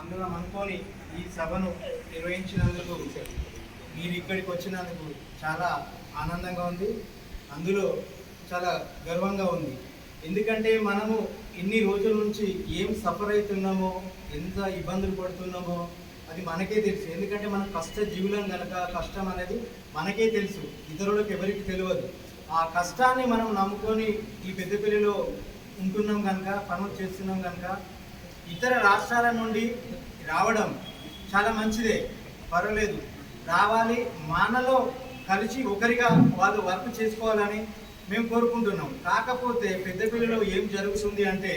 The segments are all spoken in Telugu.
అందరం అనుకొని ఈ సభను నిర్వహించినందుకు మీరు ఇక్కడికి వచ్చినందుకు చాలా ఆనందంగా ఉంది. అందులో చాలా గర్వంగా ఉంది. ఎందుకంటే మనము ఇన్ని రోజుల నుంచి ఏం సఫర్ అవుతున్నామో, ఎంత ఇబ్బందులు పడుతున్నామో అది మనకే తెలుసు. ఎందుకంటే మనం కష్ట జీవులం కనుక కష్టం అనేది మనకే తెలుసు, ఇతరులకు ఎవరికి తెలియదు. ఆ కష్టాన్ని మనం నమ్ముకొని ఈ పెద్దపల్లిలో ఉంటున్నాం కనుక, పనులు చేస్తున్నాం కనుక ఇతర రాష్ట్రాల నుండి రావడం చాలా మంచిదే, పర్వాలేదు, రావాలి, మనలో కలిసి ఒకరిగా వాళ్ళు వర్క్ చేసుకోవాలని మేము కోరుకుంటున్నాం. కాకపోతే పెద్దపల్లిలో ఏం జరుగుతుంది అంటే,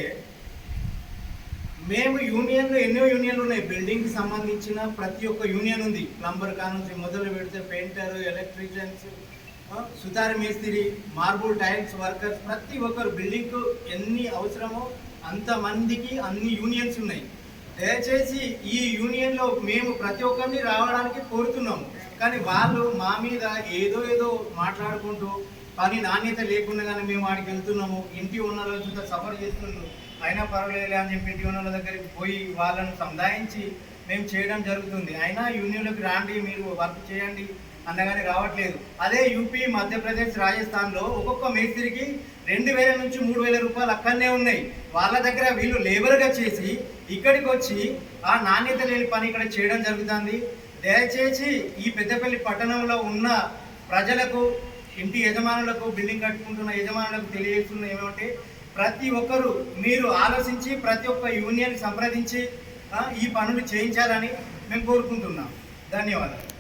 మేము యూనియన్లు ఎన్నో యూనియన్లు ఉన్నాయి, బిల్డింగ్కి సంబంధించిన ప్రతి ఒక్క యూనియన్ ఉంది. ప్లంబర్ కానుంచి మొదలు పెడితే పెయింటర్, ఎలక్ట్రీషియన్స్, సుతార్ మేస్త్రి, మార్బుల్ టైల్స్ వర్కర్స్, ప్రతి ఒక్కరు బిల్డింగ్కు ఎన్ని అవసరమో అంతమందికి అన్ని యూనియన్స్ ఉన్నాయి. దయచేసి ఈ యూనియన్లో మేము ప్రతి ఒక్కరిని రావడానికి కోరుతున్నాము. కానీ వాళ్ళు మా మీద ఏదో మాట్లాడుకుంటూ పని నాణ్యత లేకుండా కానీ మేము వాడికి వెళ్తున్నాము, ఇంటి ఓనర్ల చూస్తే సఫర్ చేస్తున్నాము, అయినా పర్వాలేదు అని చెప్పి ఇంటి ఓనర్ల దగ్గరికి పోయి వాళ్ళను సంధాయించి మేము చేయడం జరుగుతుంది. అయినా యూనియన్లోకి రాండి, మీరు వర్క్ చేయండి అన్నగానే రావట్లేదు. అదే యూపీ, మధ్యప్రదేశ్, రాజస్థాన్లో ఒక్కొక్క మేస్త్రికి 2000 నుంచి 3000 రూపాయలు అక్కడనే ఉన్నాయి. వాళ్ళ దగ్గర వీళ్ళు లేబర్గా చేసి ఇక్కడికి వచ్చి ఆ నాణ్యత లేని పని ఇక్కడ చేయడం జరుగుతుంది. దయచేసి ఈ పెద్దపల్లి పట్టణంలో ఉన్న ప్రజలకు, ఇంటి యజమానులకు, బిల్డింగ్ కట్టుకుంటున్న యజమానులకు తెలియజేస్తున్న ఏమంటే, ప్రతి ఒక్కరూ మీరు ఆలోచించి ప్రతి ఒక్క యూనియన్ సంప్రదించి ఈ పనులు చేయించాలని మేము కోరుకుంటున్నాం. ధన్యవాదాలు.